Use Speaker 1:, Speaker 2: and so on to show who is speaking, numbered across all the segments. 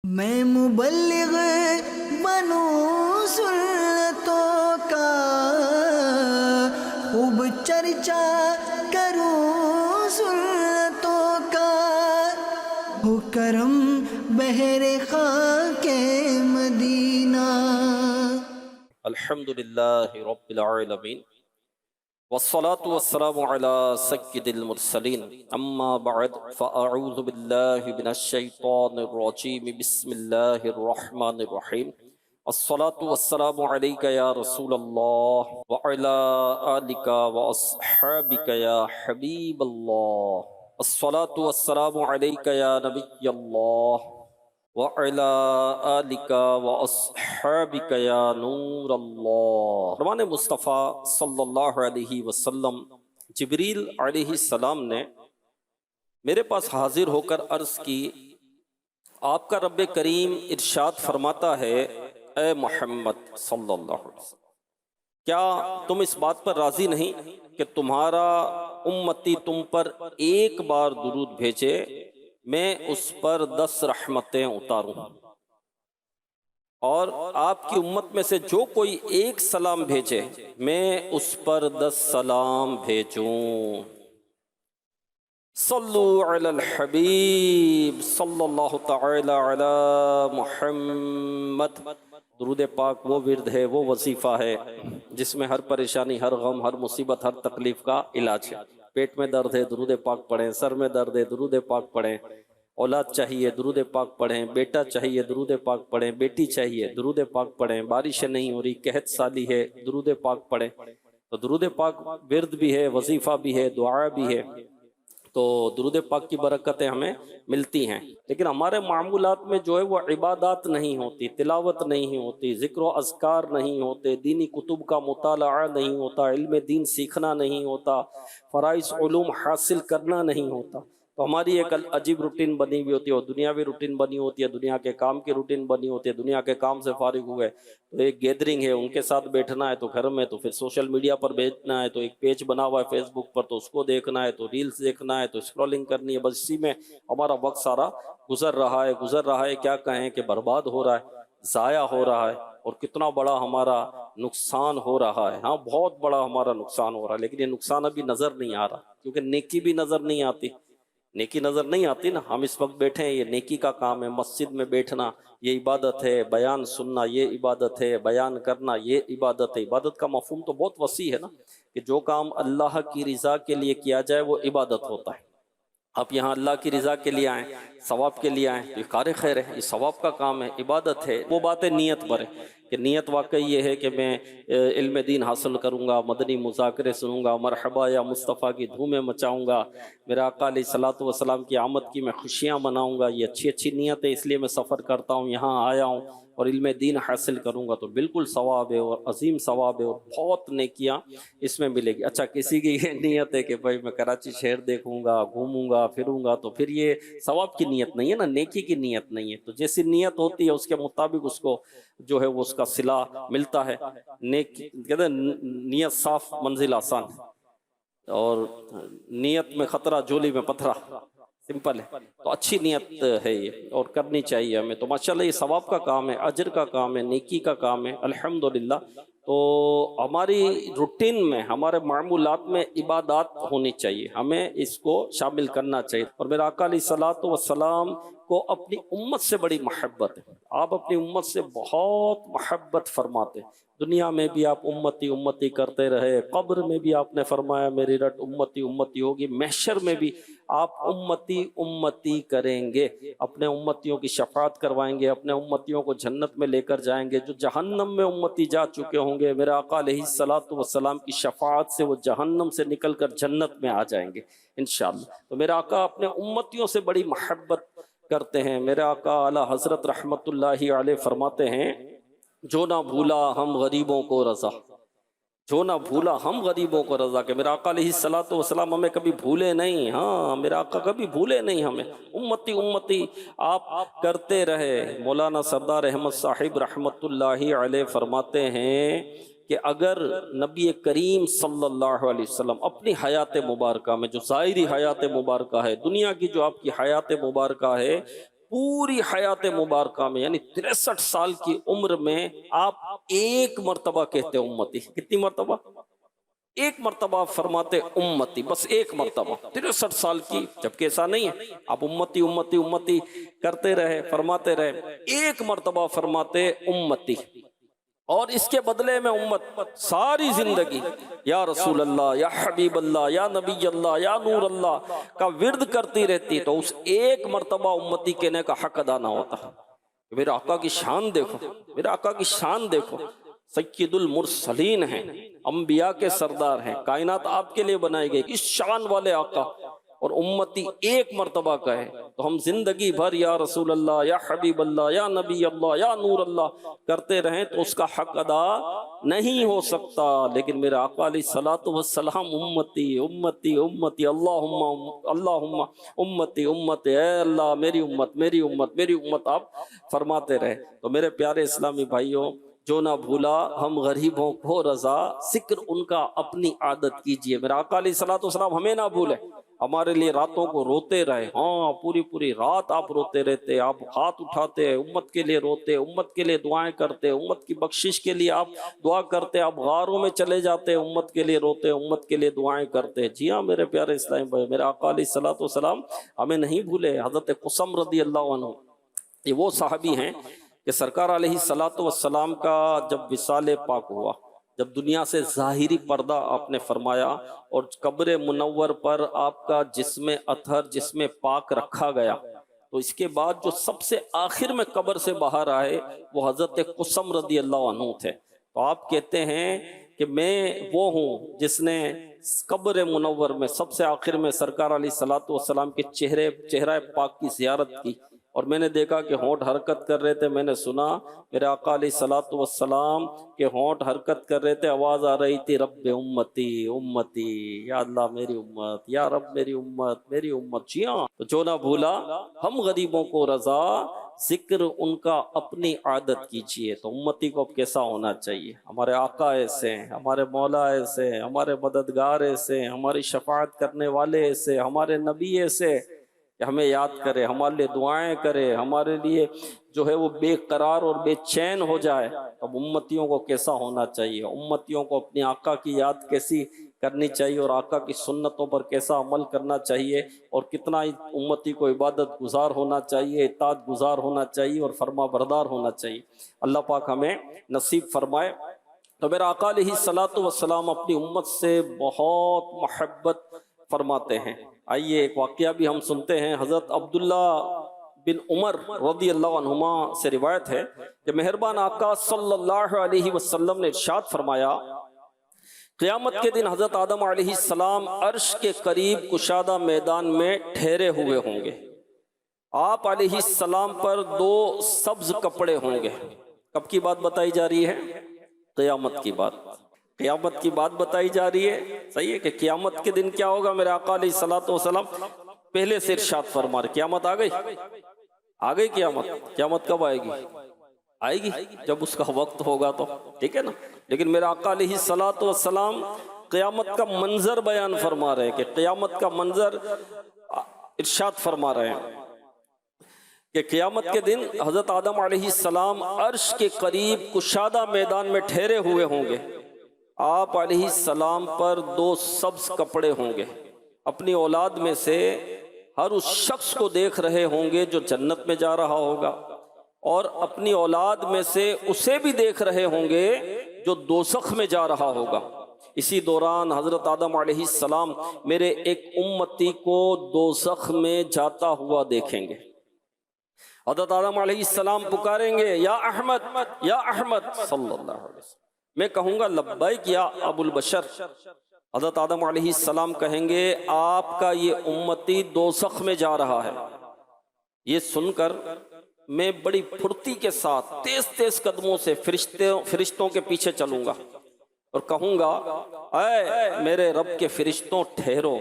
Speaker 1: میں مبلغ بنوں سنتوں کا، خوب چرچا کروں سنتوں کا، ہو کرم بہر خاک مدینہ۔
Speaker 2: الحمدللہ رب العالمین والصلاة والسلام على سید المرسلین، اما بعد فاعوذ باللہ من الشیطان الرجیم، بسم اللہ الرحمن الرحیم۔ الصلاة والسلام علیک یا رسول اللہ وعلی آلک واصحابک یا حبیب اللہ۔ الصلاة والسلام علیک یا نبی اللہ وَعَلَىٰ آلِكَ وَأَصْحَابِكَ يَا نور اللہ۔ فرمان مصطفیٰ صلی اللہ علیہ وسلم، جبریل علیہ السلام نے میرے پاس حاضر ہو کر عرض کی، آپ کا رب کریم ارشاد فرماتا ہے، اے محمد صلی اللہ علیہ وسلم، کیا تم اس بات پر راضی نہیں کہ تمہارا امتی تم پر ایک بار درود بھیجے، میں اس پر 10 رحمتیں اتاروں، اور آپ کی امت میں سے جو کوئی ایک سلام بھیجے میں اس پر 10 سلام بھیجوں۔ صلو علی الحبیب صلی اللہ تعالی علی محمد۔ درود پاک وہ ورد ہے، وہ وظیفہ ہے جس میں ہر پریشانی، ہر غم، ہر مصیبت، ہر تکلیف کا علاج ہے۔ پیٹ میں درد ہے، درود پاک پڑھیں۔ سر میں درد ہے، درود پاک پڑھیں۔ اولاد چاہیے، درود پاک پڑھیں۔ بیٹا چاہیے، درود پاک پڑھیں۔ بیٹی چاہیے، درود پاک پڑھیں۔ بارشیں نہیں ہو رہی، قحط سالی ہے، درود پاک پڑھیں۔ تو درود پاک ورد بھی ہے، وظیفہ بھی ہے، دعا بھی ہے۔ تو درود پاک کی برکتیں ہمیں ملتی ہیں، لیکن ہمارے معمولات میں جو ہے وہ عبادات نہیں ہوتی، تلاوت نہیں ہوتی، ذکر و اذکار نہیں ہوتے، دینی کتب کا مطالعہ نہیں ہوتا، علم دین سیکھنا نہیں ہوتا، فرائض علوم حاصل کرنا نہیں ہوتا۔ تو ہماری ایک عجیب روٹین بنی ہوئی ہوتی ہے، اور دنیاوی روٹین بنی ہوتی ہے، دنیا کے کام کی روٹین بنی ہوتی ہے۔ دنیا کے کام سے فارغ ہوئے تو ایک گیدرنگ ہے، ان کے ساتھ بیٹھنا ہے، تو گھر میں تو پھر سوشل میڈیا پر بیٹھنا ہے، تو ایک پیج بنا ہوا ہے فیس بک پر، تو اس کو دیکھنا ہے، تو ریلز دیکھنا ہے، تو اسکرولنگ کرنی ہے۔ بس اسی میں ہمارا وقت سارا گزر رہا ہے، کیا کہیں کہ برباد ہو رہا ہے، ضائع ہو رہا ہے، اور کتنا بڑا ہمارا نقصان ہو رہا ہے۔ ہاں، بہت بڑا ہمارا نقصان ہو رہا ہے، لیکن یہ نقصان ابھی نظر نہیں آ رہا، کیونکہ نیکی بھی نظر نہیں آتی۔ نیکی نظر نہیں آتی نا۔ ہم اس وقت بیٹھے ہیں، یہ نیکی کا کام ہے۔ مسجد میں بیٹھنا یہ عبادت ہے، بیان سننا یہ عبادت ہے، بیان کرنا یہ عبادت ہے۔ عبادت کا مفہوم تو بہت وسیع ہے نا، کہ جو کام اللہ کی رضا کے لیے کیا جائے وہ عبادت ہوتا ہے۔ آپ یہاں اللہ کی رضا کے لیے آئیں، ثواب کے لیے آئیں، یہ کار خیر ہے، یہ ثواب کا کام ہے، عبادت ہے۔ وہ بات ہے نیت پر ہے، کہ نیت واقعی یہ ہے کہ میں علم دین حاصل کروں گا، مدنی مذاکرے سنوں گا، مرحبا یا مصطفیٰ کی دھومیں مچاؤں گا، میرے آقا علیہ الصلوۃ والسلام کی آمد کی میں خوشیاں مناؤں گا۔ یہ اچھی اچھی نیت ہے، اس لیے میں سفر کرتا ہوں، یہاں آیا ہوں اور علم دین حاصل کروں گا، تو بالکل ثواب ہے، اور عظیم ثواب ہے، اور بہت نیکیاں اس میں ملے گی۔ اچھا، کسی کی یہ نیت ہے کہ بھائی میں کراچی شہر دیکھوں گا، گھوموں گا، پھروں گا، تو پھر یہ ثواب کی نیت نہیں ہے نا، نیکی کی نیت نہیں ہے۔ تو جیسی نیت ہوتی ہے اس کے مطابق اس کو جو ہے وہ اس کا صلہ ملتا ہے۔ نیکی کہتے ہیں نیت صاف منزل آسان، اور نیت میں خطرہ جولی میں پتھرا، سمپل ہے۔ تو اچھی نیت ہے یہ، اور کرنی چاہیے ہمیں۔ تو ماشاءاللہ یہ ثواب کا کام ہے، اجر کا کام ہے، نیکی کا کام ہے، الحمدللہ۔ تو ہماری روٹین میں، ہمارے معمولات میں عبادات ہونی چاہیے، ہمیں اس کو شامل کرنا چاہیے۔ اور میرے آقا علیہ الصلوۃ والسلام کو اپنی امت سے بڑی محبت ہے، آپ اپنی امت سے بہت محبت فرماتے ہیں۔ دنیا میں بھی آپ امتی امتی کرتے رہے، قبر میں بھی آپ نے فرمایا میری رٹ امتی امتی ہوگی، محشر میں بھی آپ امتی امتی کریں گے، اپنے امتیوں کی شفاعت کروائیں گے، اپنے امتیوں کو جنت میں لے کر جائیں گے۔ جو جہنم میں امتی جا چکے ہوں گے، میرے آقا علیہ الصلوۃ والسلام کی شفاعت سے وہ جہنم سے نکل کر جنت میں آ جائیں گے انشاءاللہ۔ تو میرے آقا اپنے امتیوں سے بڑی محبت کرتے ہیں۔ میرے آقا اعلیٰ حضرت رحمت اللہ علیہ فرماتے ہیں، جو نہ بھولا ہم غریبوں کو رضا، جو نہ بھولا ہم غریبوں کو رضا، کہ میرا آقا علیہ الصلوۃ والسلام ہمیں کبھی بھولے نہیں۔ ہاں، میرا آقا کبھی بھولے نہیں ہمیں، امتی امتی آپ کرتے رہے۔ مولانا سردار احمد صاحب رحمت اللہ علیہ فرماتے ہیں کہ اگر نبی کریم صلی اللہ علیہ وسلم اپنی حیات مبارکہ میں، جو ظاہری حیات مبارکہ ہے، دنیا کی جو آپ کی حیات مبارکہ ہے، پوری حیات مبارکہ میں یعنی 63 سال کی عمر میں آپ ایک مرتبہ کہتے امتی. کتنی مرتبہ؟ ایک مرتبہ فرماتے امتی، بس ایک مرتبہ 63 سال کی. جبکہ ایسا نہیں ہے، آپ امتی امتی امتی کرتے رہے، فرماتے رہے، ایک مرتبہ فرماتے امتی. اور اس کے بدلے میں امت ساری زندگی یا رسول اللہ، یا حبیب اللہ، یا نبی اللہ، یا نور اللہ کا ورد کرتی رہتی، تو اس ایک مرتبہ امتی کہنے کا حق ادا نہ ہوتا. میرے آقا کی شان دیکھو، میرے آقا کی شان دیکھو. سید المرسلین ہیں، انبیاء کے سردار ہیں، کائنات آپ کے لیے بنائی گئی، اس شان والے آقا، اور امتی ایک مرتبہ کہے تو ہم زندگی بھر یا رسول اللہ، یا حبیب اللہ، یا نبی اللہ، یا نور اللہ کرتے رہیں تو اس کا حق ادا نہیں ہو سکتا. لیکن میرے آقا علیہ الصلوۃ والسلام امتی امتی امتی، اللہم امتی امتی، اے اللہ میری امت میری امت میری امت آپ فرماتے رہے. تو میرے پیارے اسلامی بھائیوں، جو نہ بھولا ہم غریبوں کو رضا، ذکر ان کا اپنی عادت کیجئے. میرا آقا علیہ الصلوۃ والسلام ہمیں نہ بھولے، ہمارے لیے راتوں کو روتے رہے. ہاں، پوری پوری رات آپ روتے رہتے، آپ ہاتھ اٹھاتے، امت کے لیے روتے، امت کے لیے دعائیں کرتے، امت کی بخشش کے لیے آپ دعا کرتے، آپ غاروں میں چلے جاتے، امت کے لیے روتے، امت کے لیے دعائیں کرتے. جی ہاں میرے پیارے اسلامی بھائی، میرے آقا علیہ الصلوۃ والسلام ہمیں نہیں بھولے. حضرت قسم رضی اللہ عنہ، یہ وہ صحابی ہیں کہ سرکار علیہ الصلوۃ والسلام کا جب وصال پاک ہوا، جب دنیا سے ظاہری پردہ آپ نے فرمایا اور قبر منور پر آپ کا جسم اطہر، جسم پاک رکھا گیا، تو اس کے بعد جو سب سے آخر میں قبر سے باہر آئے وہ حضرت قسم رضی اللہ عنہ تھے. تو آپ کہتے ہیں کہ میں وہ ہوں جس نے قبر منور میں سب سے آخر میں سرکار علیہ الصلوۃ والسلام کے چہرہ پاک کی زیارت کی، اور میں نے دیکھا کہ ہونٹ حرکت کر رہے تھے. میں نے سنا میرے آقا علیہ الصلوۃ والسلام کے ہونٹ حرکت کر رہے تھے، آواز آ رہی تھی رب امتی امتی، یا اللہ میری امت، یا رب میری امت میری امت. جی ہاں، تو جو نہ بھولا ہم غریبوں کو رضا، ذکر ان کا اپنی عادت کیجئے. تو امتی کو اب کیسا ہونا چاہیے؟ ہمارے آقا ایسے ہیں، ہمارے مولا ایسے ہیں، ہمارے مددگار ایسے ہیں، ہماری شفاعت کرنے والے ایسے، ہمارے نبی ایسے کہ ہمیں یاد کرے، ہمارے لیے دعائیں کرے، ہمارے لیے جو ہے وہ بے قرار اور بے چین ہو جائے. اب امتیوں کو کیسا ہونا چاہیے؟ امتیوں کو اپنے آقا کی یاد کیسی کرنی چاہیے، اور آقا کی سنتوں پر کیسا عمل کرنا چاہیے، اور کتنا امتی کو عبادت گزار ہونا چاہیے، اطاعت گزار ہونا چاہیے، اور فرما بردار ہونا چاہیے. اللہ پاک ہمیں نصیب فرمائے. تو میرا آقا علیہ الصلوۃ والسلام اپنی امت سے بہت محبت فرماتے ہیں. آئیے ایک واقعہ بھی ہم سنتے ہیں. حضرت عبداللہ بن عمر رضی اللہ عنہما سے روایت ہے کہ مہربان آقا صلی اللہ علیہ وسلم نے ارشاد فرمایا، قیامت کے دن حضرت آدم علیہ السلام عرش کے قریب کشادہ میدان میں ٹھہرے ہوئے ہوں گے. آپ علیہ السلام پر 2 سبز کپڑے ہوں گے. کب کی بات بتائی جا رہی ہے؟ قیامت کی بات. قیامت کی بات بتائی جا رہی ہے. صحیح ہے کہ قیامت کے دن کیا ہوگا؟ میرے آقا علیہ الصلوۃ والسلام پہلے سے ارشاد فرما رہے، قیامت آ گئی، آ گئی قیامت. قیامت کب آئے گی؟ آئے گی جب اس کا وقت ہوگا تو، ٹھیک ہے نا. لیکن میرے آقا علیہ الصلوۃ والسلام قیامت کا منظر بیان فرما رہے ہیں کہ قیامت کا منظر ارشاد فرما رہے ہیں کہ قیامت کے دن حضرت آدم علیہ السلام عرش کے قریب کشادہ میدان میں ٹھہرے ہوئے ہوں گے. آپ علیہ السلام پر 2 سبز کپڑے ہوں گے. اپنی اولاد میں سے ہر اس شخص کو دیکھ رہے ہوں گے جو جنت میں جا رہا ہوگا، اور اپنی اولاد میں سے اسے بھی دیکھ رہے ہوں گے جو دوزخ میں جا رہا ہوگا. اسی دوران حضرت آدم علیہ السلام میرے ایک امتی کو دوزخ میں جاتا ہوا دیکھیں گے. حضرت آدم علیہ السلام پکاریں گے، یا احمد یا احمد صلی اللہ علیہ وسلم. میں کہوں گا لبیک یا ابو البشر. حضرت آدم علیہ السلام کہیں گے آپ کا یہ امتی دوزخ میں جا رہا ہے. یہ سن کر میں بڑی پھرتی کے ساتھ تیز تیز قدموں سے فرشتوں کے پیچھے چلوں گا اور کہوں گا اے میرے رب کے فرشتوں ٹھہرو.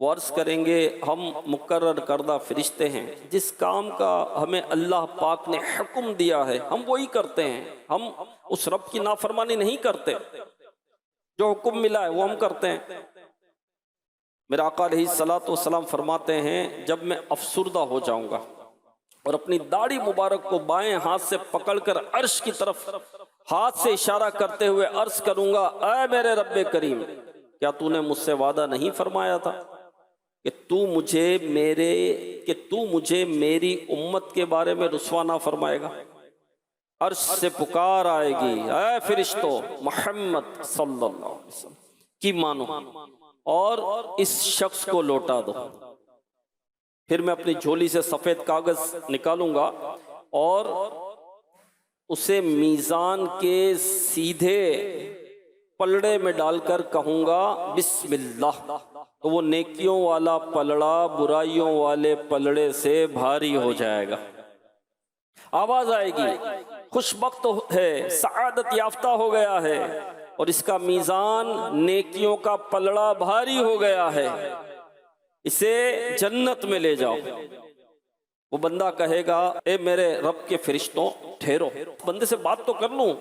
Speaker 2: وہ عرض کریں گے ہم مقرر کردہ فرشتے ہیں، جس کام کا ہمیں اللہ پاک نے حکم دیا ہے ہم وہی کرتے ہیں. ہم اس رب کی نافرمانی نہیں کرتے، جو حکم ملا ہے وہ ہم کرتے ہیں. میرے آقا علیہ الصلوۃ والسلام فرماتے ہیں جب میں افسردہ ہو جاؤں گا اور اپنی داڑھی مبارک کو بائیں ہاتھ سے پکڑ کر عرش کی طرف ہاتھ سے اشارہ کرتے ہوئے عرض کروں گا، اے میرے رب کریم، کیا تو نے مجھ سے وعدہ نہیں فرمایا تھا کہ تو مجھے میری امت کے بارے میں رسوا نہ فرمائے گا؟ عرش سے پکار آئے گی، اے فرشتو، محمد صلی اللہ علیہ وسلم کی مانو اور اس شخص کو لوٹا دو۔ پھر میں اپنی جھولی سے سفید کاغذ نکالوں گا اور اسے میزان کے سیدھے پلڑے میں ڈال کر کہوں گا بسم اللہ، تو وہ نیکیوں والا پلڑا برائیوں والے پلڑے سے بھاری ہو جائے گا۔ آواز آئے گی، خوش بخت ہے، سعادت یافتہ ہو گیا ہے، اور اس کا میزان نیکیوں کا پلڑا بھاری ہو گیا ہے، اسے جنت میں لے جاؤ۔ وہ بندہ کہے گا، اے میرے رب کے فرشتوں، ٹھہرو، بندے سے بات تو کر لوں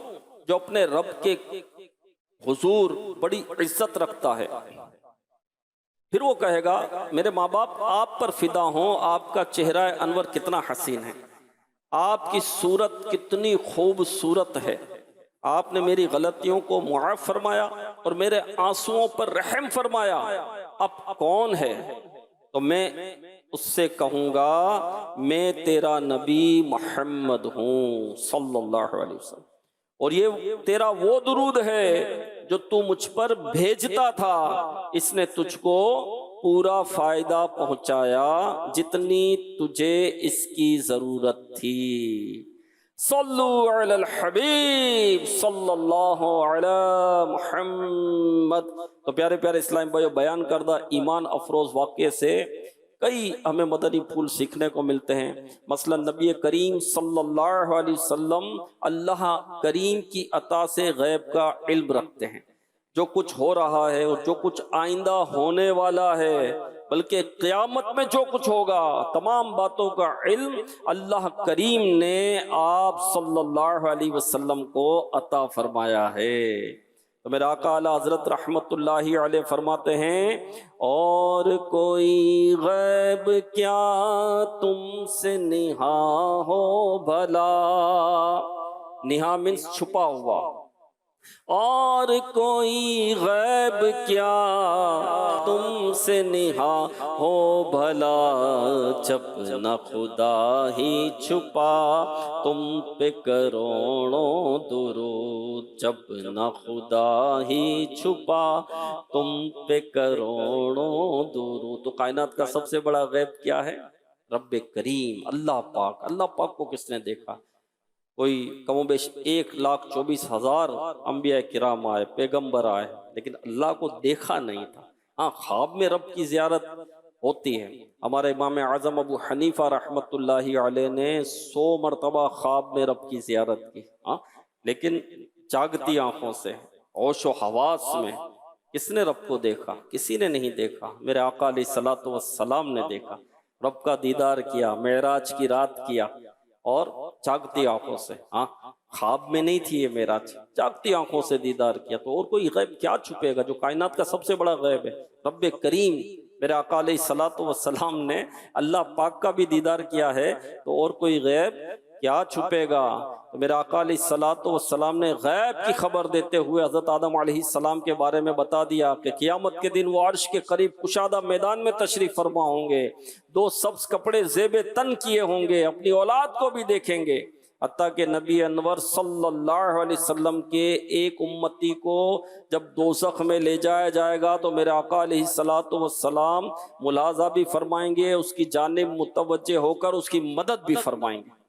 Speaker 2: جو اپنے رب کے حضور بڑی عزت رکھتا ہے۔ پھر وہ کہے گا، میرے ماں باپ آپ پر فدا ہوں، آپ کا چہرہ انور کتنا حسین ہے، آپ کی صورت کتنی خوبصورت ہے، آپ نے میری غلطیوں کو معاف فرمایا اور میرے آنسوؤں پر رحم فرمایا، اب کون ہے؟ تو میں اس سے کہوں گا، میں تیرا نبی محمد ہوں صلی اللہ علیہ وسلم، اور یہ تیرا وہ درود ہے جو تو مجھ پر بھیجتا تھا، اس نے تجھ کو پورا فائدہ پہنچایا جتنی تجھے اس کی ضرورت تھی۔ صلو علی الحبیب صلی اللہ علی محمد۔ تو پیارے پیارے اسلام بھائیو، بیان کردہ ایمان افروز واقعے سے کئی ہمیں مدنی پھول سیکھنے کو ملتے ہیں۔ مثلا نبی کریم صلی اللہ علیہ وسلم اللہ کریم کی عطا سے غیب کا علم رکھتے ہیں، جو کچھ ہو رہا ہے اور جو کچھ آئندہ ہونے والا ہے، بلکہ قیامت میں جو کچھ ہوگا، تمام باتوں کا علم اللہ کریم نے آپ صلی اللہ علیہ وسلم کو عطا فرمایا ہے۔ تو میرے آقا اعلیٰ حضرت رحمت اللہ علیہ فرماتے ہیں، اور کوئی غیب کیا تم سے نہا ہو بھلا، نہا مینس چھپا ہوا، اور کوئی غیب کیا تم سے نہا ہو بھلا، جب نہ خدا ہی چھپا تم پہ کروڑوں درود، جب نہ خدا ہی چھپا تم پہ کروڑوں درود۔ تو کائنات کا سب سے بڑا غیب کیا ہے؟ رب کریم، اللہ پاک۔ اللہ پاک کو کس نے دیکھا؟ کوئی کم و بیش 1,24,000 انبیاء کرام آئے، پیغمبر آئے، لیکن اللہ کو دیکھا نہیں تھا۔ ہاں، خواب میں رب کی زیارت ہوتی ہے۔ ہمارے امام اعظم ابو حنیفہ رحمت اللہ علیہ نے 100 مرتبہ خواب میں رب کی زیارت کی، ہاں، لیکن جاگتی آنکھوں سے، ہوش و حواس میں۔ کس نے رب کو دیکھا؟ کسی نے نہیں دیکھا، میرے آقا علیہ الصلوۃ والسلام نے دیکھا، رب کا دیدار کیا، معراج کی رات کیا، اور جاگتی آنکھوں سے، ہاں، خواب میں نہیں تھی یہ معراج، جاگتی آنکھوں سے دیدار کیا۔ تو اور کوئی غیب کیا چھپے گا جو کائنات کا سب سے بڑا غیب ہے؟ رب کریم، میرے آقا علیہ الصلوۃ والسلام نے اللہ پاک کا بھی دیدار کیا ہے، تو اور کوئی غیب کیا چھپے گا؟ تو میرے آقا علیہ الصلوۃ والسلام نے غیب کی خبر دیتے ہوئے حضرت آدم علیہ السلام کے بارے میں بتا دیا کہ قیامت کے دن وہ عرش کے قریب کشادہ میدان میں تشریف فرما ہوں گے، 2 سبز کپڑے زیب تن کیے ہوں گے، اپنی اولاد کو بھی دیکھیں گے، حتیٰ کہ نبی انور صلی اللہ علیہ وسلم کے ایک امتی کو جب دوزخ میں لے جایا جائے گا تو میرے آقا علیہ الصلوۃ والسلام ملاحظہ بھی فرمائیں گے، اس کی جانب متوجہ ہو کر اس کی مدد بھی فرمائیں گے۔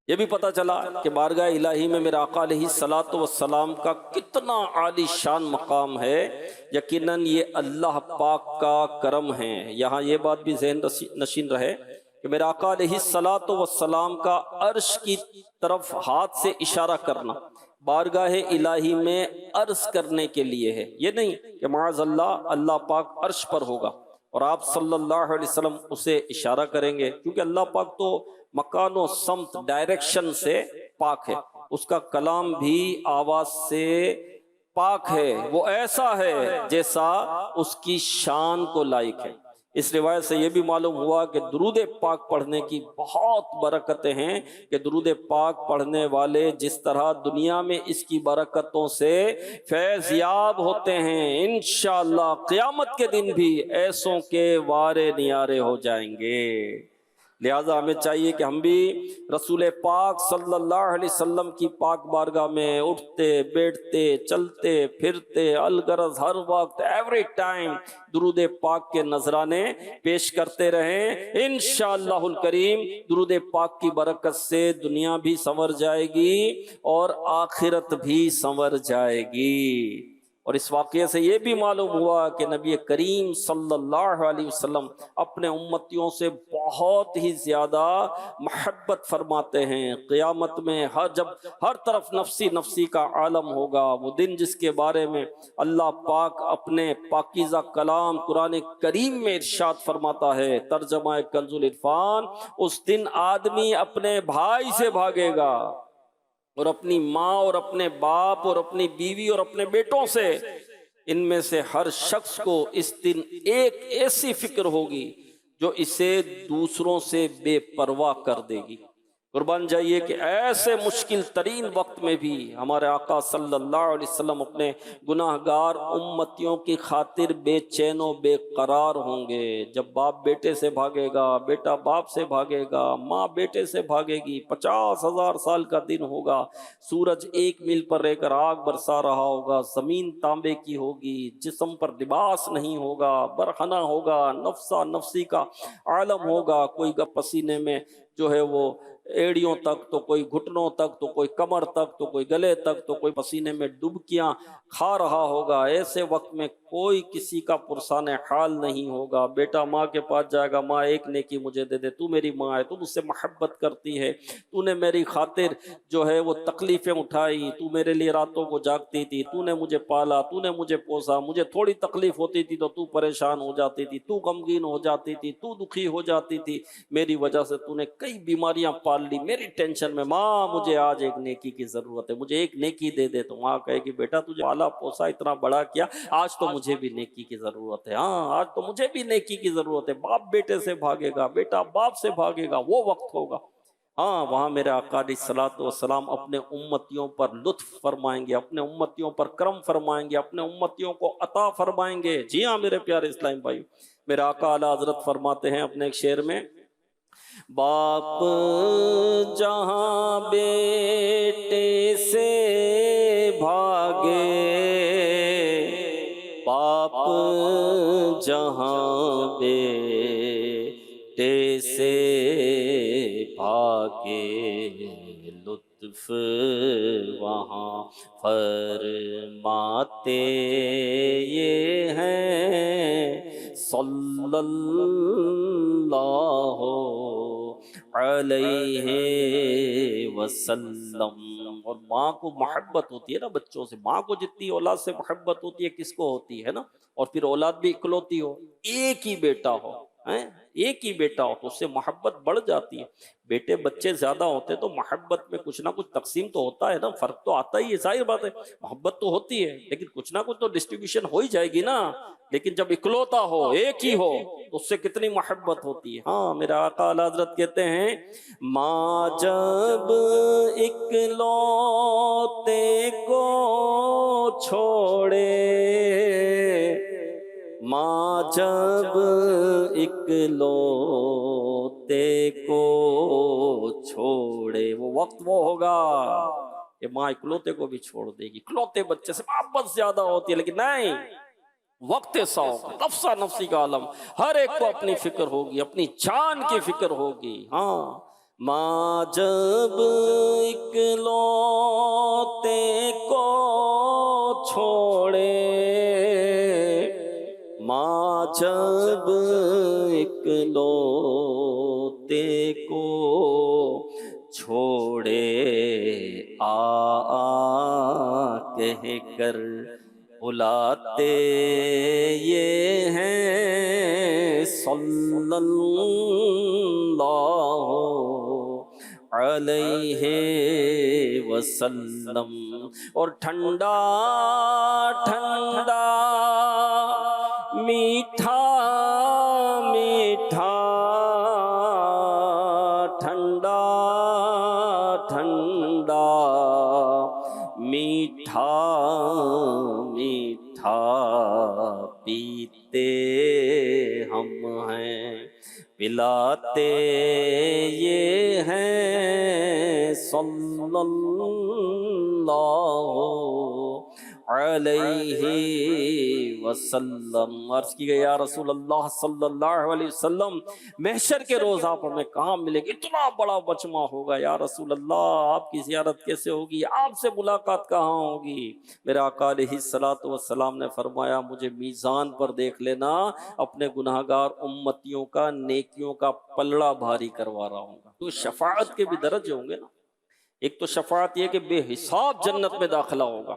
Speaker 2: یہ بھی پتہ چلا کہ بارگاہ الہی میں میرے آقا علیہ الصلوۃ والسلام کا کتنا عالی شان مقام ہے۔ یقیناً یہ اللہ پاک کا کرم ہے۔ یہاں یہ بات بھی ذہن نشین رہے کہ میرے آقا علیہ الصلوۃ والسلام کا عرش کی طرف ہاتھ سے اشارہ کرنا بارگاہ الہی میں عرض کرنے کے لیے ہے، یہ نہیں کہ معاذ اللہ اللہ پاک عرش پر ہوگا اور آپ صلی اللہ علیہ وسلم اسے اشارہ کریں گے، کیونکہ اللہ پاک تو مکان و سمت ڈائریکشن سے پاک ہے، اس کا کلام بھی آواز سے پاک ہے، وہ ایسا ہے جیسا اس کی شان کو لائق ہے۔ اس روایت سے یہ بھی معلوم ہوا کہ درود پاک پڑھنے کی بہت برکتیں ہیں کہ درود پاک پڑھنے والے جس طرح دنیا میں اس کی برکتوں سے فیض یاب ہوتے ہیں، انشاءاللہ قیامت کے دن بھی ایسوں کے وارے نیارے ہو جائیں گے۔ لہٰذا ہمیں چاہیے کہ ہم بھی رسول پاک صلی اللہ علیہ وسلم کی پاک بارگاہ میں اٹھتے بیٹھتے چلتے پھرتے الغرض ہر وقت ایوری ٹائم درود پاک کے نذرانے پیش کرتے رہیں۔ انشاءاللہ الکریم درود پاک کی برکت سے دنیا بھی سنور جائے گی اور آخرت بھی سنور جائے گی۔ اور اس واقعے سے یہ بھی معلوم ہوا کہ نبی کریم صلی اللہ علیہ وسلم اپنے امتیوں سے بہت ہی زیادہ محبت فرماتے ہیں۔ قیامت میں جب ہر طرف نفسی نفسی کا عالم ہوگا، وہ دن جس کے بارے میں اللہ پاک اپنے پاکیزہ کلام قرآن کریم میں ارشاد فرماتا ہے، ترجمہ کنز العرفان، اس دن آدمی اپنے بھائی سے بھاگے گا اور اپنی ماں اور اپنے باپ اور اپنی بیوی اور اپنے بیٹوں سے۔ ان میں سے ہر شخص کو اس دن ایک ایسی فکر ہوگی جو اسے دوسروں سے بے پرواہ کر دے گی۔ قربان جائیے کہ ایسے مشکل ترین وقت میں بھی ہمارے آقا صلی اللہ علیہ وسلم اپنے گناہ گار امتیوں کی خاطر بے چین و بے قرار ہوں گے۔ جب باپ بیٹے سے بھاگے گا، بیٹا باپ سے بھاگے گا، ماں بیٹے سے بھاگے گی، 50,000 سال کا دن ہوگا، سورج 1 میل پر رہ کر آگ برسا رہا ہوگا، زمین تانبے کی ہوگی، جسم پر لباس نہیں ہوگا، برہنہ ہوگا، نفسا نفسی کا عالم ہوگا، کوئی پسینے میں جو ہے وہ ایڑیوں تک، تو کوئی گھٹنوں تک، تو کوئی کمر تک، تو کوئی گلے تک، تو کوئی پسینے میں ڈبکیاں کھا رہا ہوگا۔ ایسے وقت میں کوئی کسی کا پرسان حال نہیں ہوگا۔ بیٹا ماں کے پاس جائے گا، ماں ایک نیکی مجھے دے دے، تو میری ماں ہے، تو مجھ سے محبت کرتی ہے، تو نے میری خاطر جو ہے وہ تکلیفیں اٹھائی، تو میرے لیے راتوں کو جاگتی تھی، تو نے مجھے پالا، تو نے مجھے پوسا، مجھے تھوڑی تکلیف ہوتی تھی تو پریشان ہو جاتی تھی، تو غمگین ہو جاتی تھی، تو دکھی ہو جاتی تھی، میری وجہ سے تو نے کئی بیماریاں پال لی، میری ٹینشن میں ماں مجھے آج ایک نیکی کی ضرورت ہے، مجھے ایک نیکی دے دے۔ تو ماں کہے گی بیٹا تجھے پالا پوسا اتنا بڑا کیا، آج تو مجھے بھی نیکی کی ضرورت ہے، ہاں آج تو مجھے بھی نیکی کی ضرورت ہے۔ باپ بیٹے سے بھاگے گا، بیٹا باپ سے بھاگے گا، وہ وقت ہوگا، ہاں وہاں میرے آقا علیہ الصلوۃ والسلام اپنے امتیوں پر لطف فرمائیں گے، اپنے امتیوں پر کرم فرمائیں گے، اپنے امتیوں کو عطا فرمائیں گے۔ جی ہاں میرے پیارے اسلام بھائی، میرے آقا اعلیٰ حضرت فرماتے ہیں اپنے ایک شعر میں، باپ جہاں بیٹے سے بھاگے، باپ جہاں بیٹے سے بھاگے، لطف وہاں فرماتے یہ ہیں صلی اللہ علیہ وسلم۔ اور ماں کو محبت ہوتی ہے نا بچوں سے، ماں کو جتنی اولاد سے محبت ہوتی ہے کس کو ہوتی ہے نا، اور پھر اولاد بھی اکلوتی ہو، ایک ہی بیٹا ہو، ایک ہی بیٹا ہو تو اس سے محبت بڑھ جاتی ہے۔ بیٹے بچے زیادہ ہوتے تو محبت میں کچھ نہ کچھ تقسیم تو ہوتا ہے نا، فرق تو آتا ہی ہے، ظاہر بات ہے، محبت تو ہوتی ہے لیکن کچھ نہ کچھ تو ڈسٹریبیوشن ہو ہی جائے گی نا۔ لیکن جب اکلوتا ہو، ایک ہی ہو، تو اس سے کتنی محبت ہوتی ہے۔ ہاں میرے آقا اعلیٰ حضرت کہتے ہیں، ماں جب اکلوتے کو چھوڑے، ماں جب اکلوتے کو چھوڑے، وہ وقت وہ ہوگا کہ ماں اکلوتے کو بھی چھوڑ دے گی۔ اکلوتے بچے سے محبت زیادہ ہوتی ہے، لیکن نہیں، وقت ایسا ہوگا، نفسا نفسی کا عالم، ہر ایک کو اپنی فکر ہوگی، اپنی جان کی فکر ہوگی۔ ہاں ماں جب اکلوتے کو چھوڑے، ماں جب اکلوتے کو چھوڑے، کہہ کر بلاتے یہ ہیں صلی اللہ علیہ وسلم۔ اور ٹھنڈا ٹھنڈا میٹھا ٹھنڈا میٹھا میٹھا پیتے ہم ہیں، پلاتے یہ ہیں صلی اللہ علیہ وسلم۔ عرض کی گئی یا رسول اللہ صلی اللہ علیہ وسلم محشر کے روز آپ ہمیں کہاں ملیں گے؟ اتنا بڑا مجمع ہوگا یا رسول اللہ، آپ کی زیارت کیسے ہوگی؟ آپ سے ملاقات کہاں ہوگی؟ میرے آقا علیہ الصلوۃ والسلام نے فرمایا مجھے میزان پر دیکھ لینا، اپنے گناہگار امتیوں کا نیکیوں کا پلڑا بھاری کروا رہا ہوں گا۔ تو شفاعت کے بھی درجے ہوں گے نا، ایک تو شفاعت یہ کہ بے حساب جنت میں داخلہ ہوگا،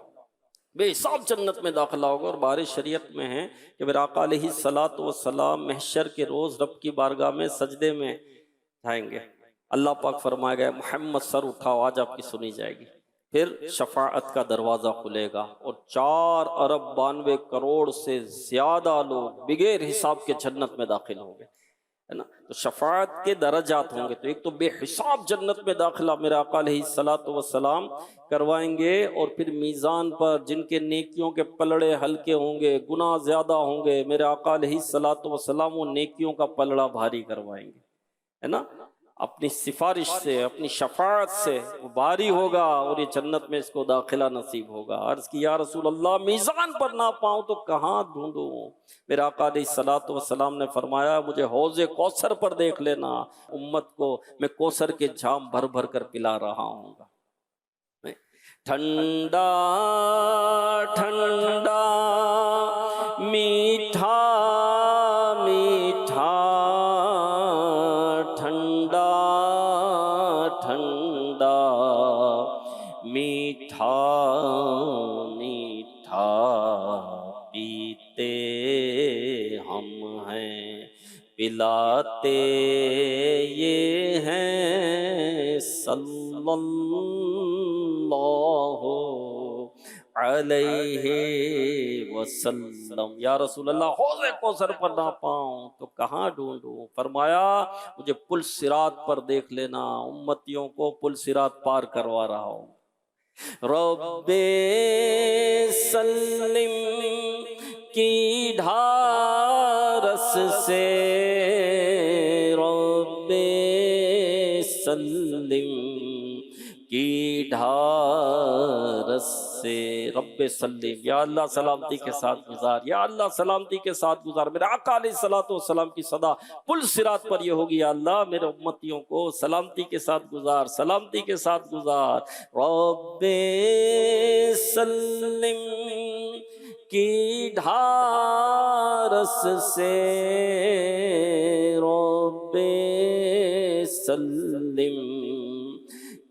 Speaker 2: بے حساب جنت میں داخلہ ہوگا۔ اور بارے شریعت میں ہے کہ میرے آقا علیہ الصلوۃ والسلام محشر کے روز رب کی بارگاہ میں سجدے میں جائیں گے، اللہ پاک فرمائے گا محمد سر اٹھاؤ آج آپ کی سنی جائے گی، پھر شفاعت کا دروازہ کھلے گا اور 4 ارب 92 کروڑ سے زیادہ لوگ بغیر حساب کے جنت میں داخل ہوں گے، ہے نا۔ تو شفاعت کے درجات ہوں گے، تو ایک تو بے حساب جنت میں داخلہ میرے آقا علیہ الصلوۃ والسلام کروائیں گے، اور پھر میزان پر جن کے نیکیوں کے پلڑے ہلکے ہوں گے، گناہ زیادہ ہوں گے، میرے آقا علیہ الصلوۃ والسلام وہ نیکیوں کا پلڑا بھاری کروائیں گے، ہے نا۔ اپنی سفارش سے اپنی شفاعت سے وہ باری ہوگا اور یہ جنت میں اس کو داخلہ نصیب ہوگا۔ عرض کی یا رسول اللہ میزان پر نہ پاؤں تو کہاں ڈھونڈوں؟ میرے آقا علیہ الصلوۃ والسلام نے فرمایا مجھے حوض کوثر پر دیکھ لینا، امت کو میں کوثر کے جام بھر بھر کر پلا رہا ہوں گا۔ ٹھنڈا ٹھنڈا میٹھا میٹھا ٹھنڈا ٹھنڈا میٹھا میٹھا پیتے ہم ہیں، پلاتے یہ ہیں صلی اللہ علیہ وسلم۔ یا رسول اللہ حوض کوثر پر نہ پاؤں تو کہاں ڈھونڈوں؟ فرمایا مجھے پل صراط پر دیکھ لینا، امتیوں کو پل صراط پار کروا رہا ہوں۔ رب سلم کی ڈھارس سے، رب سلم کی ڈھارس سے، رب سلم یا اللہ سلامتی کے ساتھ گزار، یا اللہ سلامتی کے ساتھ گزار۔ میرے آقا علیہ الصلوۃ والسلام کی صدا پل صراط پر یہ ہوگی، یا اللہ میرے امتیوں کو سلامتی کے ساتھ گزار، سلامتی کے ساتھ گزار۔ رب سلم کی ڈھارس سے، رب سلم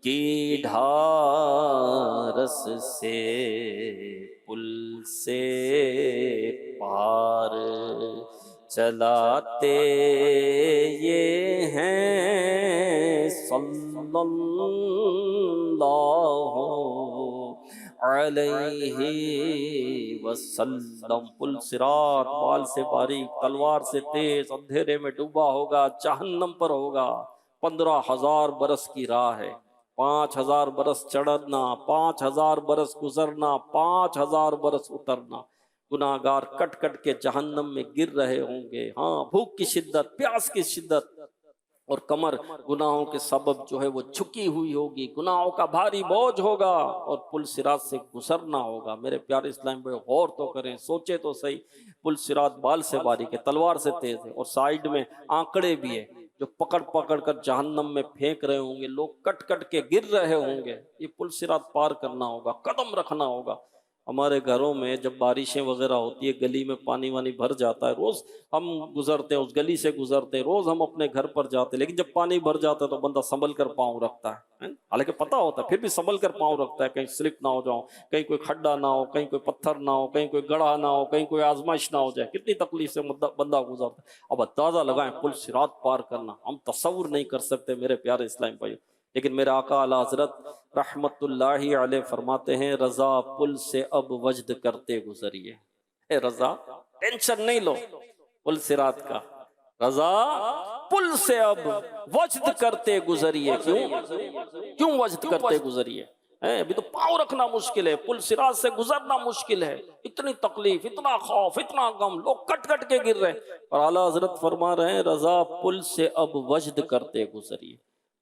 Speaker 2: کی ڈھارس سے، پل سے پار چلاتے یہ ہیں صلی اللہ علیہ وسلم۔ پل صراط بال سے باریک تلوار سے تیز، اندھیرے میں ڈوبا ہوگا، جہنم پر ہوگا۔ 15,000 برس کی راہ ہے، 5,000 برس چڑھنا، 5,000 برس گزرنا، 5,000 برس اترنا۔ گناہگار کٹ کٹ کے جہنم میں گر رہے ہوں گے، ہاں بھوک کی شدت، پیاس کی شدت، اور کمر گناہوں کے سبب جو ہے وہ جھکی ہوئی ہوگی، گناہوں کا بھاری بوجھ ہوگا، اور پل صراط سے گزرنا ہوگا۔ میرے پیارے اسلام بھائی غور تو کریں، سوچے تو صحیح، پل صراط بال سے باریک ہے، تلوار سے تیز ہے، اور سائیڈ میں آنکڑے بھی ہے جو پکڑ پکڑ کر جہنم میں پھینک رہے ہوں گے، لوگ کٹ کٹ کے گر رہے ہوں گے۔ یہ پل صراط پار کرنا ہوگا، قدم رکھنا ہوگا۔ ہمارے گھروں میں جب بارشیں وغیرہ ہوتی ہے، گلی میں پانی وانی بھر جاتا ہے، روز ہم گزرتے ہیں، اس گلی سے گزرتے ہیں، روز ہم اپنے گھر پر جاتے ہیں، لیکن جب پانی بھر جاتا ہے تو بندہ سنبھل کر پاؤں رکھتا ہے، حالانکہ پتہ ہوتا ہے، پھر بھی سنبھل کر پاؤں رکھتا ہے، کہیں سلپ نہ ہو جاؤں، کہیں کوئی کھڈا نہ ہو، کہیں کوئی پتھر نہ ہو، کہیں کوئی گڑھا نہ ہو، کہیں کوئی آزمائش نہ ہو جائے۔ کتنی تکلیف سے بندہ گزرتا ہے۔ اب اندازہ لگائیں پل صراط پار کرنا، ہم تصور نہیں کر سکتے میرے پیارے اسلام بھائی، لیکن میرے آقا اعلیٰ حضرت رحمت اللہ علیہ فرماتے ہیں رضا پل سے اب وجد کرتے گزریے۔ اے رضا ٹینشن نہیں لو پل صراط کا، رضا پل سے اب وجد کرتے گزریے. کیوں وجد کرتے گزریے؟ ابھی تو پاؤں رکھنا مشکل ہے، پل صراط سے گزرنا مشکل ہے، اتنی تکلیف، اتنا خوف، اتنا غم، لوگ کٹ کٹ کے گر رہے ہیں، اور اعلیٰ حضرت فرما رہے ہیں رضا پل سے اب وجد کرتے گزریے.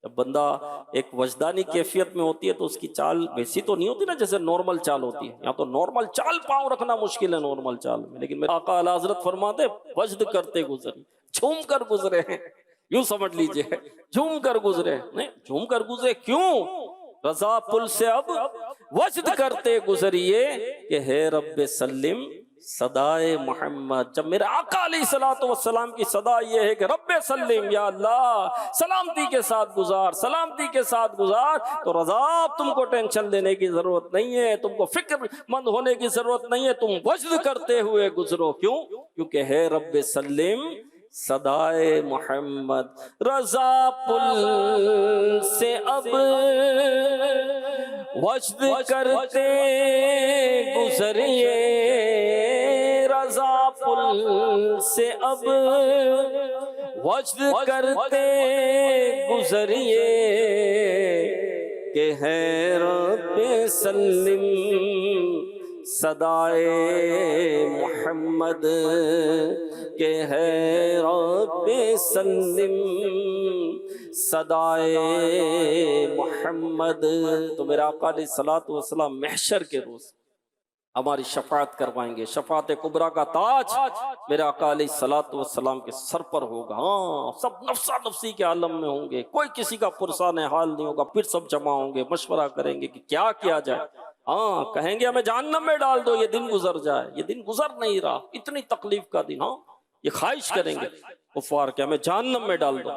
Speaker 2: جب بندہ ایک وجدانی کیفیت میں ہوتی ہے تو اس کی چال ویسی تو نہیں ہوتی نا جیسے نارمل چال ہوتی ہے. یہاں تو نارمل چال پاؤں رکھنا مشکل ہے نارمل چال میں، لیکن میرے آقا اعلیٰ حضرت فرماتے وجد کرتے گزریے، جھوم کر گزرے ہیں. یوں سمجھ لیجئے جھوم کر گزرے. نہیں جھوم کر گزرے کیوں؟ رضا پل سے اب وجد کرتے گزریے کہ ہے رب سلم صدائے محمد. جب میرے آقا علیہ الصلوۃ والسلام کی صدا یہ ہے کہ رب سلم، یا اللہ سلامتی کے ساتھ گزار، سلامتی کے ساتھ گزار، تو رضا تم کو ٹینشن لینے کی ضرورت نہیں ہے، تم کو فکر مند ہونے کی ضرورت نہیں ہے، تم وجد کرتے ہوئے گزرو. کیوں؟ کیونکہ ہے رب سلم صدائے محمد. رضا پل سے اب وجد کرتے گزریے، رضا پل سے اب وجد کرتے گزریے کہ ہے رب سلم صدائے محمد، کہ ہے رب سلم صدائے محمد. تو میرے آقا علیہ الصلوۃ والسلام محشر کے روز ہماری شفاعت کروائیں گے. شفاعت کبریٰ کا تاج میرے آقا علیہ الصلوۃ والسلام کے سر پر ہوگا. ہاں سب نفسا نفسی کے عالم میں ہوں گے، کوئی کسی کا پرسان حال نہیں ہوگا. پھر سب جمع ہوں گے، مشورہ کریں گے کہ کیا کیا جائے. ہاں کہیں گے ہمیں جہنم میں ڈال دو، یہ دن گزر جائے. یہ دن گزر نہیں رہا، اتنی تکلیف کا دن. ہاں یہ خواہش کریں گے کفار کہ ہمیں جہنم میں ڈال دو،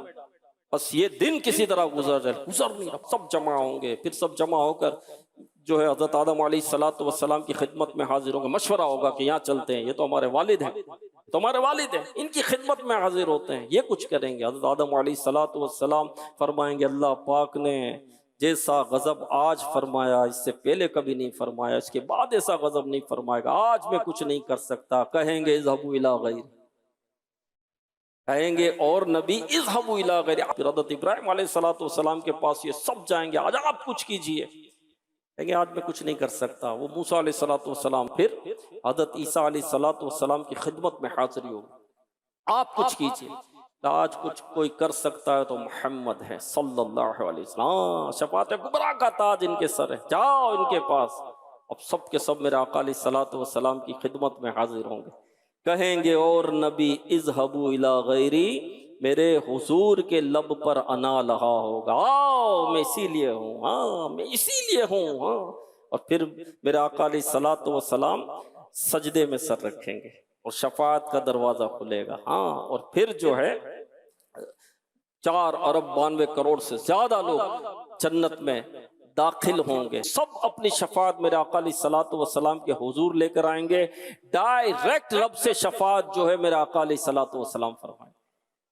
Speaker 2: بس یہ دن کسی طرح گزر جائے. گزر نہیں رہا. سب جمع ہوں گے، پھر سب جمع ہو کر جو ہے حضرت آدم علیہ الصلوۃ والسلام کی خدمت میں حاضر ہوں گے. مشورہ ہوگا کہ یہاں چلتے ہیں، یہ تو ہمارے والد ہیں، تو ہمارے والد ہیں، ان کی خدمت میں حاضر ہوتے ہیں، یہ کچھ کریں گے. حضرت آدم علیہ الصلوۃ والسلام فرمائیں گے اللہ پاک نے جیسا غضب آج فرمایا اس سے پہلے کبھی نہیں فرمایا، اس کے بعد ایسا غضب نہیں فرمائے گا. آج میں کچھ نہیں کر سکتا. کہیں گے اذهبوا الی غیر، کہیں گے اور نبی اذهبوا الی غیر. پھر حضرت ابراہیم علیہ الصلوۃ والسلام کے پاس یہ سب جائیں گے، آج آپ کچھ کیجئے. کہیں گے آج میں کچھ نہیں کر سکتا. وہ موسیٰ علیہ الصلوۃ والسلام پھر حضرت عیسیٰ علیہ الصلوۃ والسلام کی خدمت میں حاضری ہوگی، آپ کچھ کیجئے. آج کچھ کوئی کر سکتا ہے تو محمد ہے صلی اللہ علیہ وسلم. شفاعت کبریٰ کا تاج ان کے سر ہے، جاؤ ان کے پاس. اب سب کے سب میرے آقا علیہ الصلوۃ والسلام کی خدمت میں حاضر ہوں گے. کہیں گے اور نبی اذهبوا الی غیری، میرے حضور کے لب پر انا لہا ہوگا، آؤ میں اسی لیے ہوں، ہاں میں اسی لیے ہوں. ہاں اور پھر میرے آقا علیہ الصلوۃ والسلام سجدے میں سر رکھیں گے اور شفاعت کا دروازہ کھلے گا. ہاں اور پھر جو ہے 4 ارب 92 کروڑ سے زیادہ لوگ جنت میں داخل ہوں گے. سب اپنی شفاعت میرے آقا علیہ الصلوۃ والسلام کے حضور لے کر آئیں گے. ڈائریکٹ رب سے شفاعت جو ہے میرے آقا علیہ الصلوۃ والسلام فرمائیں.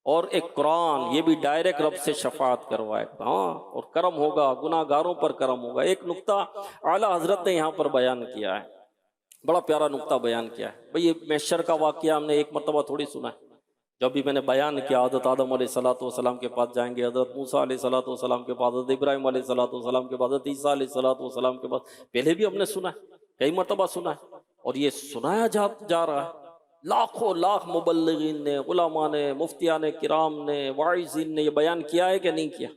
Speaker 2: اور ایک قرآن یہ بھی ڈائریکٹ رب سے شفاعت کروائے. ہاں اور کرم ہوگا، گناہ گاروں پر کرم ہوگا. ایک نقطہ اعلیٰ حضرت نے یہاں پر بیان کیا ہے، بڑا پیارا نقطہ بیان کیا ہے. بھئی یہ محشر کا واقعہ ہم نے ایک مرتبہ تھوڑی سنا ہے. جب بھی میں نے بیان کیا حضرت آدم علیہ الصلوۃ والسلام کے پاس جائیں گے، حضرت موسیٰ علیہ الصلوۃ والسلام کے پاس، حضرت ابراہیم علیہ الصلوۃ والسلام کے پاس، حضرت عیسیٰ علیہ الصلوۃ والسلام کے پاس. پہلے بھی ہم نے سنا ہے، کئی مرتبہ سنا ہے، اور یہ سنایا جا رہا ہے. لاکھوں لاکھ مبلغین نے، علماء نے، مفتیان کرام نے، واعظین نے یہ بیان کیا ہے کہ نہیں کیا؟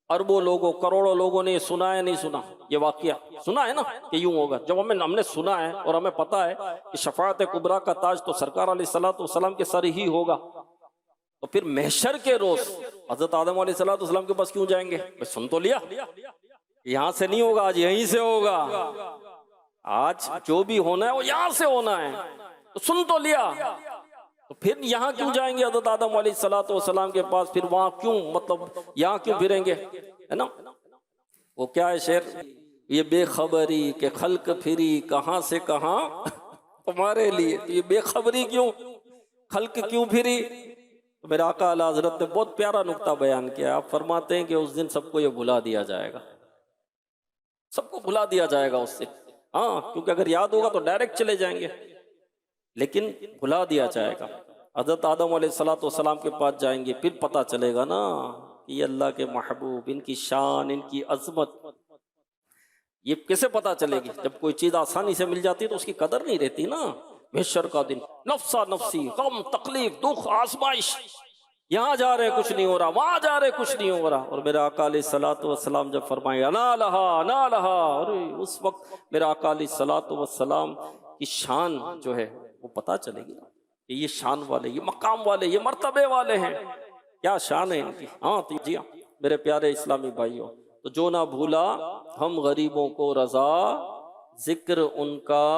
Speaker 2: اربوں لوگوں، کروڑوں لوگوں نے یہ سنا ہے نہیں سنا؟ یہ واقعہ سنا ہے نا کہ یوں ہوگا. جب ہم نے سنا ہے اور ہمیں پتا ہے کہ شفاعت کبریٰ کا تاج تو سرکار علیہ الصلوۃ والسلام کے سر ہی ہوگا، تو پھر محشر کے روز حضرت آدم علیہ الصلوۃ والسلام کے پاس کیوں جائیں گے؟ سن تو لیا یہاں سے نہیں ہوگا، آج یہیں سے ہوگا. آج جو بھی ہونا ہے وہ یہاں سے ہونا ہے، تو سن تو لیا. تو پھر یہاں کیوں جائیں گے حضرت آدم علیہ الصلوۃ والسلام کے پاس؟ پھر وہاں کیوں، مطلب یہاں کیوں پھریں گے؟ ہے نا وہ کیا ہے شعر، یہ بے خبری کہ خلق پھری کہاں سے کہاں تمہارے لیے. تو یہ بے خبری کیوں، خلق کیوں پھری؟ تو میرے آقا اعلیٰ حضرت نے بہت پیارا نقطہ بیان کیا. آپ فرماتے ہیں کہ اس دن سب کو یہ بھلا دیا جائے گا، سب کو بھلا دیا جائے گا اس سے. ہاں کیونکہ اگر یاد ہوگا تو ڈائریکٹ چلے جائیں گے، لیکن بھلا دیا جائے گا. حضرت آدم علیہ السلام کے پاس جائیں گے، پھر پتہ چلے گا نا کہ یہ اللہ کے محبوب، ان کی شان، ان کی عظمت، یہ کیسے پتہ چلے گی؟ جب کوئی چیز آسانی سے مل جاتی ہے تو اس کی قدر نہیں رہتی نا۔ محشر کا دن، نفسا نفسی، غم، تکلیف، دکھ، آزمائش، یہاں جا رہے کچھ نہیں ہو رہا، وہاں جا رہے کچھ نہیں ہو رہا، اور میرا آقا علیہ السلام جب فرمائے انا لہا انا لہا، اور اس وقت میرا آقا علیہ السلام کی شان جو ہے وہ پتہ چلے گی نا کہ یہ شان والے، یہ مقام والے، یہ مرتبے والے ہیں، کیا شان ہے ان کی۔ ہاں جی ہاں میرے پیارے اسلامی بھائیوں، تو جو نہ بھولا ہم غریبوں کو رضا، ذکر ان کا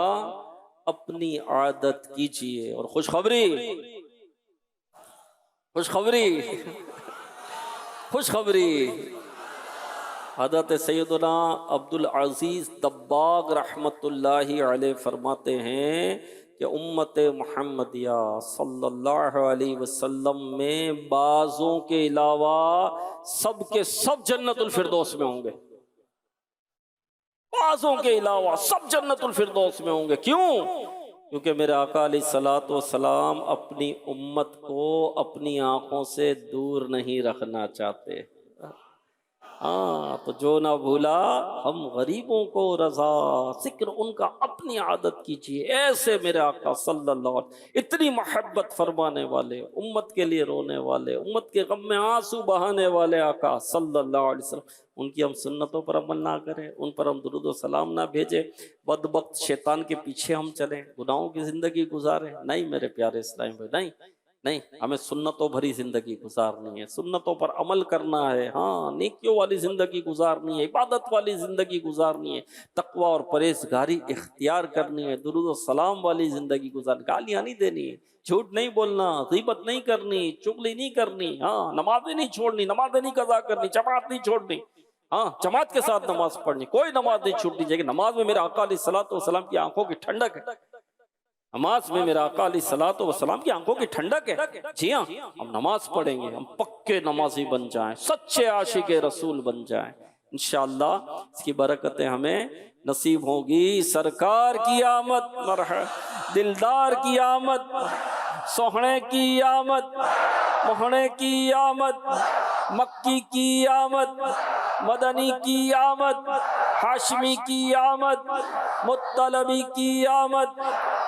Speaker 2: اپنی عادت کیجئے، اور خوشخبری حضرت سیدنا عبدالعزیز دباغ رحمت اللہ علیہ فرماتے ہیں کہ امت محمدیہ صلی اللہ علیہ وسلم میں بعضوں کے علاوہ سب کے سب جنت الفردوس میں ہوں گے، بعضوں کے علاوہ سب جنت الفردوس میں ہوں گے۔ کیوں؟ کیونکہ میرے آقا علیہ السلام اپنی امت کو اپنی آنکھوں سے دور نہیں رکھنا چاہتے۔ ہاں تو جو نہ بھولا ہم غریبوں کو رضا، ذکر ان کا اپنی عادت کیجیے۔ ایسے میرے آقا صلی اللہ علیہ وسلم اتنی محبت فرمانے والے، امت کے لیے رونے والے، امت کے غم میں آنسو بہانے والے آقا صلی اللہ علیہ وسلم، ان کی ہم سنتوں پر عمل نہ کریں، ان پر ہم درود و سلام نہ بھیجیں، بدبخت شیطان کے پیچھے ہم چلیں، گناہوں کی زندگی گزاریں؟ نہیں میرے پیارے اسلام بھائی، نہیں، ہمیں سنتوں بھری زندگی گزارنی ہے، سنتوں پر عمل کرنا ہے، ہاں نیکیوں والی زندگی گزارنی ہے، عبادت والی زندگی گزارنی ہے، تقوی اور پرہیزگاری اختیار کرنی ہے، درود و سلام والی زندگی گزارنی، گالیاں نہیں دینی، جھوٹ نہیں بولنا، غیبت نہیں کرنی، چغلی نہیں کرنی، ہاں نمازیں نہیں چھوڑنی، نمازیں نہیں قضا کرنی، جماعت نہیں چھوڑنی، ہاں جماعت کے ساتھ نماز پڑھنی، کوئی نماز نہیں چھوٹنی چاہیے۔ نماز میں میرے آقا علیہ السلام کی آنکھوں کی ٹھنڈک ہے، نماز میں میرا آقا علیہ السلام کی آنکھوں کی ٹھنڈک ہے۔ جی ہاں ہم نماز پڑھیں گے، ہم پکے نمازی بن جائیں، سچے عاشق رسول بن جائیں، انشاءاللہ اس کی برکتیں ہمیں نصیب ہوگی۔ سرکار کی آمد، مرحبا، دلدار کی آمد، سوہنے کی آمد، موہنے کی آمد، مکی کی آمد، مدنی کی آمد، ہاشمی کی آمد، مطلبی کی آمد،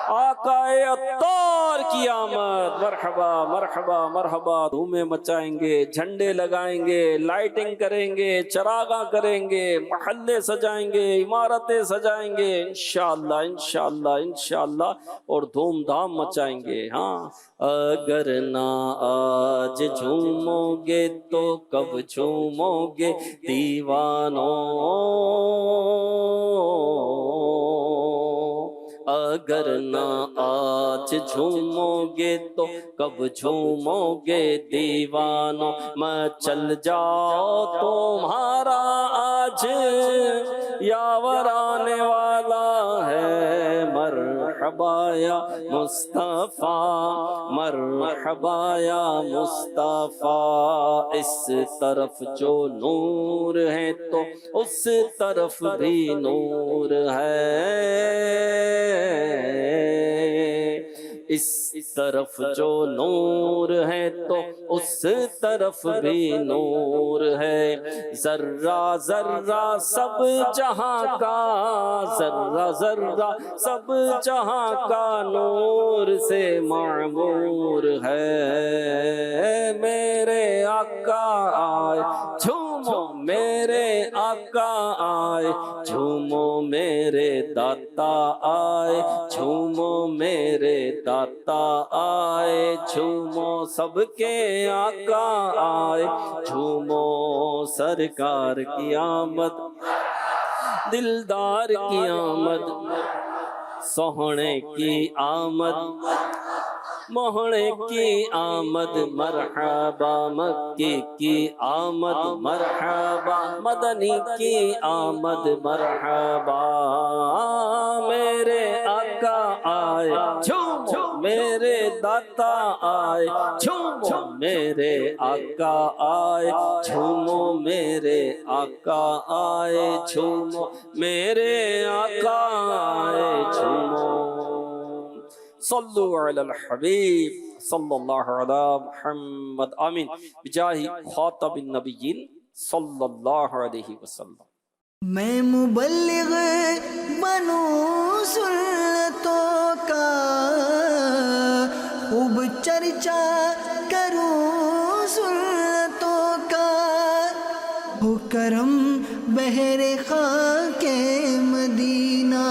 Speaker 2: آقا عطار کی آمد، مرحبا مرحبا مرحبا۔ دھومیں مچائیں گے، جھنڈے لگائیں گے، لائٹنگ کریں گے، چراغاں کریں گے، محلے سجائیں گے، عمارتیں سجائیں گے، انشاءاللہ انشاءاللہ انشاءاللہ، اور دھوم دھام مچائیں گے۔ ہاں اگر نہ آج جھومو گے تو کب جھومو گے دیوانوں، اگر نہ آج جھومو گے تو کب جھومو گے دیوانوں، مچل جاؤ تمہارا آج یاور آنے والا ہے، مرحبا یا مصطفیٰ، مرحبا یا مصطفیٰ۔ اس طرف جو نور ہے تو اس طرف بھی نور ہے، اس طرف جو نور ہے تو اس طرف بھی نور ہے، ذرہ ذرہ سب جہاں کا، ذرہ ذرہ سب جہاں کا نور سے معمور ہے۔ میرے آقا آئے جھومو، میرے آقا آئے جھومو، میرے داتا آئے جھومو، میرے داتا آئے جھومو، سب کے آقا آئے جھومو، سرکار کی آمد، دلدار کی آمد، سوہنے کی آمد، موہنے کی آمد، مرحبا مکی کی آمد، مرحبا مدنی کی آمد، مرحبا میرے آقا آئے جھومو، میرے داتا آئے جھومو، میرے آقا آئے جھومو، میرے آقا آئے جھومو، میرے آقا آئے جھومو۔ صلو علی الحبیب صلی اللہ علی محمد آمین بجاہ خاتم النبیین صلی اللہ علیہ وسلم۔
Speaker 1: میں مبلغ بنوں سنتوں کا، خوب چرچا کروں سنتوں کا، ہو کرم بحر خاک مدینہ۔